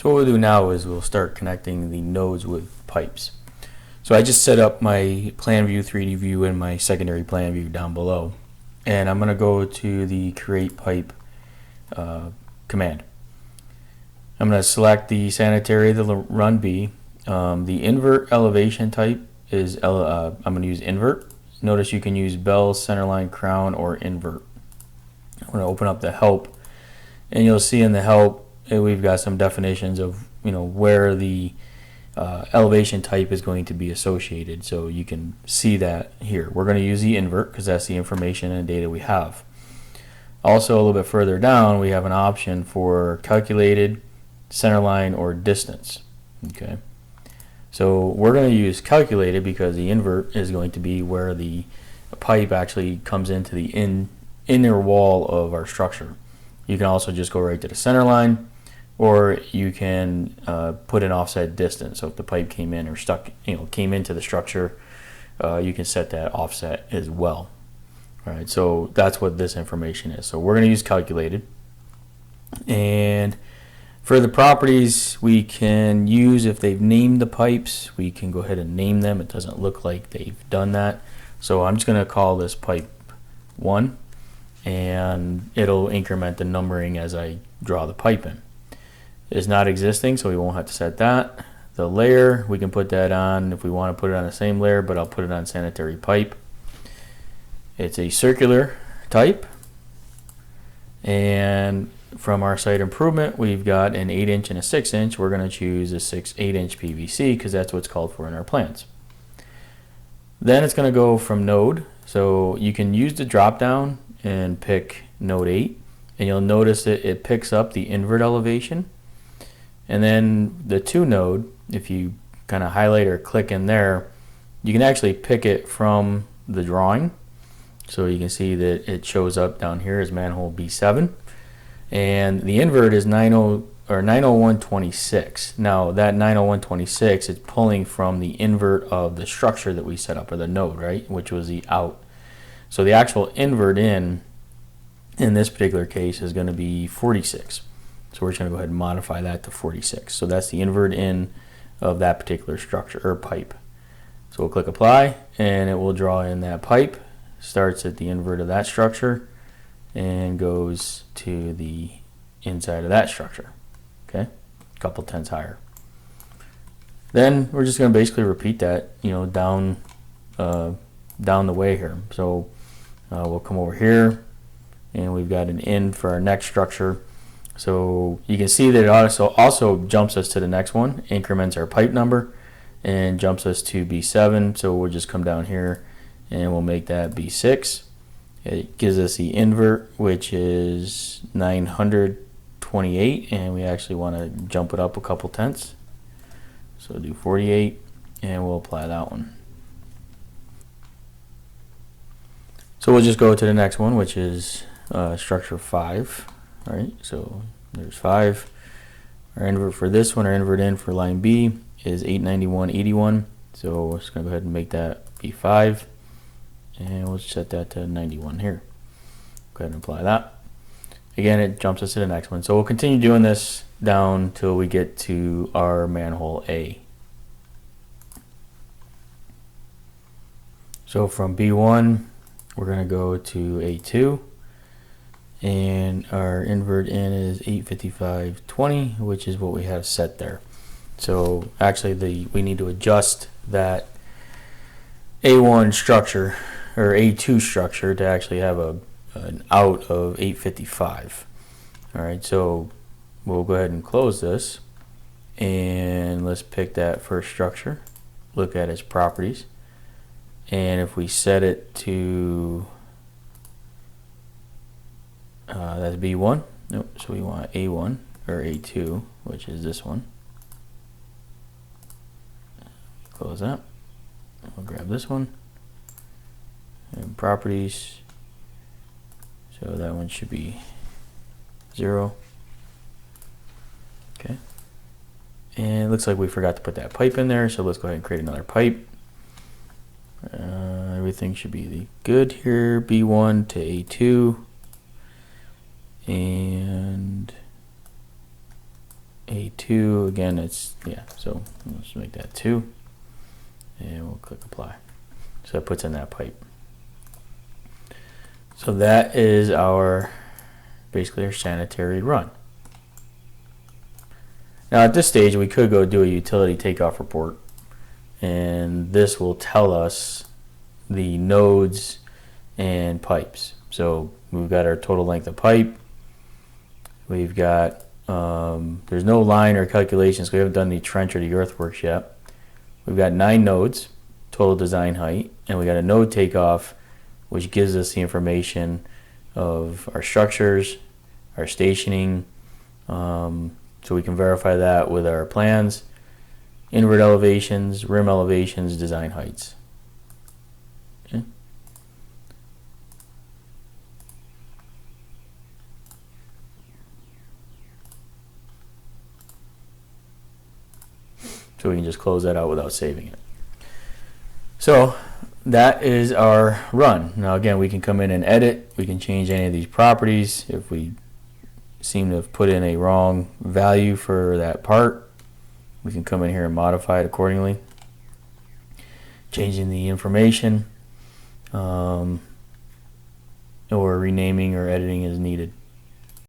So what we'll do now is we'll start connecting the nodes with pipes. So I just set up my plan view, 3D view, and my secondary plan view down below. And I'm going to go to the create pipe command. I'm going to select the sanitary, the run B. The invert elevation type is, I'm going to use invert. Notice you can use bell, centerline, crown, or invert. I'm going to open up the help, and you'll see in the help we've got some definitions of where the elevation type is going to be associated, so you can see that here. We're going to use the invert because that's the information and data we have. Also, a little bit further down, we have an option for calculated, centerline, or distance. Okay, so we're going to use calculated because the invert is going to be where the pipe actually comes into the inner wall of our structure. You can also just go right to the center line, or you can put an offset distance. So if the pipe came in or came into the structure, you can set that offset as well. All right, so that's what this information is. So we're going to use calculated. And for the properties, we can use, if they've named the pipes, we can go ahead and name them. It doesn't look like they've done that. So I'm just going to call this pipe 1, and it'll increment the numbering as I draw the pipe in. It's not existing, so we won't have to set that. The layer, we can put that on if we want to put it on the same layer, but I'll put it on sanitary pipe. It's a circular type, and from our site improvement, we've got an 8-inch and a 6-inch. We're going to choose a 8-inch PVC because that's what's called for in our plans. Then it's going to go from node, so you can use the drop down and pick node 8, and you'll notice that it picks up the invert elevation. And then the 2 node, if you kind of highlight or click in there, you can actually pick it from the drawing. So you can see that it shows up down here as manhole B7, and the invert is 90126. Now that 90126 is pulling from the invert of the structure that we set up, or the node, right, which was the out. So the actual invert in this particular case is going to be 46. So we're just going to go ahead and modify that to 46. So that's the invert in of that particular structure or pipe. So we'll click apply, and it will draw in that pipe. Starts at the invert of that structure and goes to the inside of that structure. Okay, a couple tenths higher. Then we're just going to basically repeat that, down the way here. So we'll come over here, and we've got an in for our next structure. So you can see that it also jumps us to the next one, increments our pipe number, and jumps us to B7. So we'll just come down here and we'll make that B6. It gives us the invert, which is 928, and we actually want to jump it up a couple tenths. So do 48, and we'll apply that one. So we'll just go to the next one, which is structure 5. All right, so there's 5. Our invert for this one, our invert in for line B is 891.81. So we're just going to go ahead and make that B5. And we'll set that to 91 here. Go ahead and apply that. Again, it jumps us to the next one. So we'll continue doing this down till we get to our manhole A. So from B1, we're going to go to A2. And our invert in is 855.20, which is what we have set there. So actually we need to adjust that A1 structure or A2 structure to actually have an out of 855. All right, so we'll go ahead and close this, and let's pick that first structure, look at its properties, and if we set it to that's B1. Nope. So we want A1 or A2, which is this one. Close that. We'll grab this one. And properties. So that one should be 0. Okay. And it looks like we forgot to put that pipe in there, so let's go ahead and create another pipe. Everything should be good here. B1 to A2. And A2 again, it's so let's make that 2 and we'll click apply. So that puts in that pipe. So that is our basically our sanitary run. Now at this stage we could go do a utility takeoff report, and this will tell us the nodes and pipes. So we've got our total length of pipe, we've got there's no line or calculations, we haven't done the trench or the earthworks yet. We've got 9 nodes total design height, and we got a node takeoff which gives us the information of our structures, our stationing, so we can verify that with our plans, invert elevations, rim elevations, design heights. Okay. So we can just close that out without saving it. So that is our run. Now again, we can come in and edit, we can change any of these properties. If we seem to have put in a wrong value for that part, we can come in here and modify it accordingly, changing the information, or renaming or editing as needed.